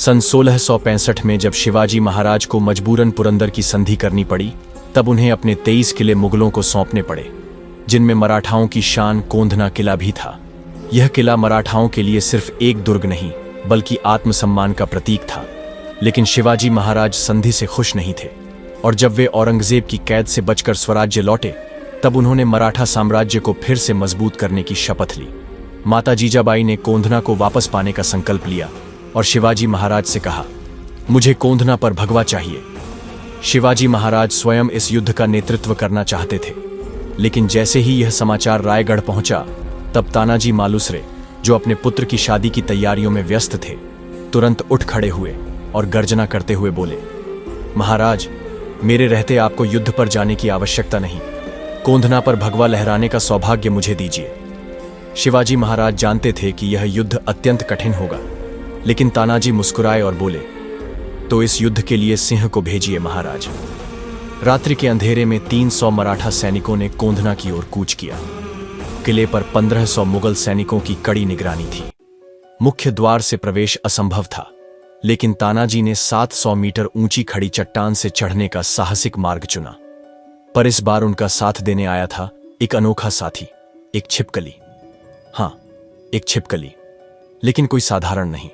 सन 1665 में जब शिवाजी महाराज को मजबूरन पुरंदर की संधि करनी पड़ी, तब उन्हें अपने 23 किले मुगलों को सौंपने पड़े, जिनमें मराठाओं की शान कोंधना किला भी था। यह किला मराठाओं के लिए सिर्फ एक दुर्ग नहीं, बल्कि आत्मसम्मान का प्रतीक था। लेकिन शिवाजी महाराज संधि से खुश नहीं थे, और जब वे औरंगजेब की कैद से बचकर स्वराज्य लौटे, तब उन्होंने मराठा साम्राज्य को फिर से मजबूत करने की शपथ ली। माता जीजाबाई ने कोंधना को वापस पाने का संकल्प लिया और शिवाजी महाराज से कहा, मुझे कोंधना पर भगवा चाहिए। शिवाजी महाराज स्वयं इस युद्ध का नेतृत्व करना चाहते थे, लेकिन जैसे ही यह समाचार रायगढ़ पहुंचा, तब तानाजी मालुसरे, जो अपने पुत्र की शादी की तैयारियों में व्यस्त थे, तुरंत उठ खड़े हुए और गर्जना करते हुए बोले, महाराज, मेरे रहते आपको युद्ध पर जाने की आवश्यकता नहीं। कोंधना पर भगवा लहराने का सौभाग्य मुझे दीजिए। शिवाजी महाराज जानते थे कि यह युद्ध अत्यंत कठिन होगा, लेकिन तानाजी मुस्कुराए और बोले, तो इस युद्ध के लिए सिंह को भेजिए महाराज। रात्रि के अंधेरे में 300 मराठा सैनिकों ने कोंधना की ओर कूच किया। किले पर 1500 मुगल सैनिकों की कड़ी निगरानी थी। मुख्य द्वार से प्रवेश असंभव था, लेकिन तानाजी ने 700 मीटर ऊंची खड़ी चट्टान से चढ़ने का साहसिक मार्ग चुना। पर इस बार उनका साथ देने आया था एक अनोखा साथी, एक छिपकली। हाँ, एक छिपकली, लेकिन कोई साधारण नहीं।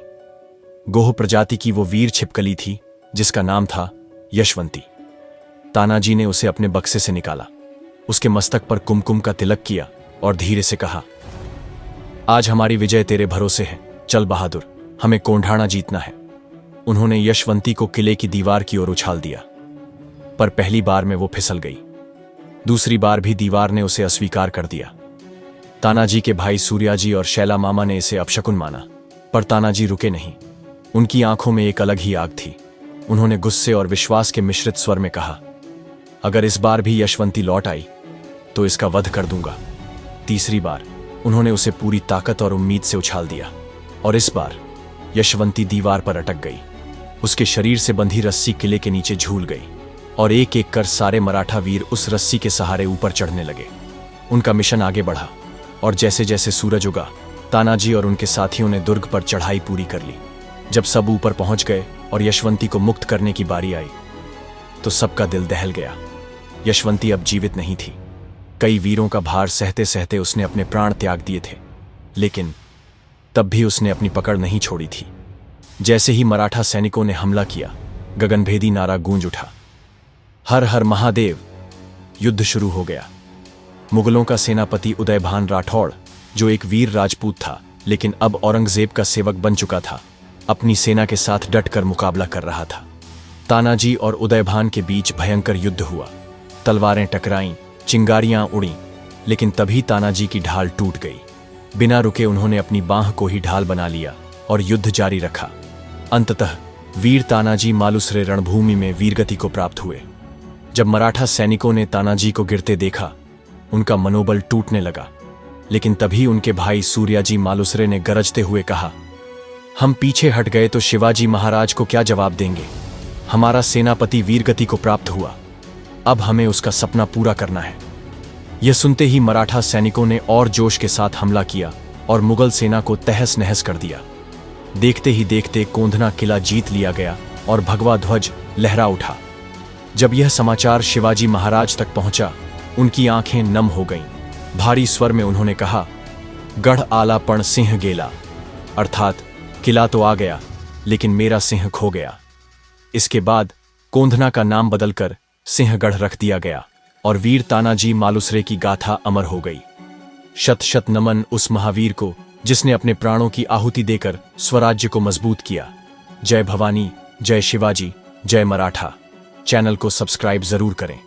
गोह प्रजाति की वो वीर छिपकली थी जिसका नाम था यशवंती। तानाजी ने उसे अपने बक्से से निकाला, उसके मस्तक पर कुमकुम का तिलक किया और धीरे से कहा, आज हमारी विजय तेरे भरोसे है, चल बहादुर, हमें कोंढाणा जीतना है। उन्होंने यशवंती को किले की दीवार की ओर उछाल दिया, पर पहली बार में वो फिसल गई। दूसरी बार भी दीवार ने उसे अस्वीकार कर दिया। तानाजी के भाई सूर्याजी और शैला मामा ने इसे अपशकुन माना, पर तानाजी रुके नहीं। उनकी आंखों में एक अलग ही आग थी। उन्होंने गुस्से और विश्वास के मिश्रित स्वर में कहा, अगर इस बार भी यशवंती लौट आई तो इसका वध कर दूंगा। तीसरी बार उन्होंने उसे पूरी ताकत और उम्मीद से उछाल दिया, और इस बार यशवंती दीवार पर अटक गई। उसके शरीर से बंधी रस्सी किले के नीचे झूल गई, और एक एक कर सारे मराठा वीर उस रस्सी के सहारे ऊपर चढ़ने लगे। उनका मिशन आगे बढ़ा, और जैसे जैसे सूरज उगा, तानाजी और उनके साथियों ने दुर्ग पर चढ़ाई पूरी कर ली। जब सब ऊपर पहुंच गए और यशवंती को मुक्त करने की बारी आई, तो सबका दिल दहल गया। यशवंती अब जीवित नहीं थी। कई वीरों का भार सहते सहते उसने अपने प्राण त्याग दिए थे, लेकिन तब भी उसने अपनी पकड़ नहीं छोड़ी थी। जैसे ही मराठा सैनिकों ने हमला किया, गगनभेदी नारा गूंज उठा, हर हर महादेव। युद्ध शुरू हो गया। मुगलों का सेनापति उदयभान राठौड़, जो एक वीर राजपूत था लेकिन अब औरंगजेब का सेवक बन चुका था, अपनी सेना के साथ डटकर मुकाबला कर रहा था। तानाजी और उदयभान के बीच भयंकर युद्ध हुआ। तलवारें टकराईं, चिंगारियां उड़ीं, लेकिन तभी तानाजी की ढाल टूट गई। बिना रुके उन्होंने अपनी बांह को ही ढाल बना लिया और युद्ध जारी रखा। अंततः वीर तानाजी मालुसरे रणभूमि में वीरगति को प्राप्त हुए। जब मराठा सैनिकों ने तानाजी को गिरते देखा, उनका मनोबल टूटने लगा। लेकिन तभी उनके भाई सूर्याजी मालुसरे ने गरजते हुए कहा, हम पीछे हट गए तो शिवाजी महाराज को क्या जवाब देंगे। हमारा सेनापति वीरगति को प्राप्त हुआ, अब हमें उसका सपना पूरा करना है। यह सुनते ही मराठा सैनिकों ने और जोश के साथ हमला किया और मुगल सेना को तहस नहस कर दिया। देखते ही देखते कोंधना किला जीत लिया गया और भगवा ध्वज लहरा उठा। जब यह समाचार शिवाजी महाराज तक पहुंचा, उनकी आंखें नम हो गईं। भारी स्वर में उन्होंने कहा, गढ़ आला पण सिंह गेला, अर्थात किला तो आ गया, लेकिन मेरा सिंह खो गया। इसके बाद कोंधना का नाम बदलकर सिंहगढ़ रख दिया गया और वीर तानाजी मालुसरे की गाथा अमर हो गई। शत शत नमन उस महावीर को जिसने अपने प्राणों की आहुति देकर स्वराज्य को मजबूत किया। जय भवानी, जय शिवाजी, जय मराठा। चैनल को सब्सक्राइब जरूर करें।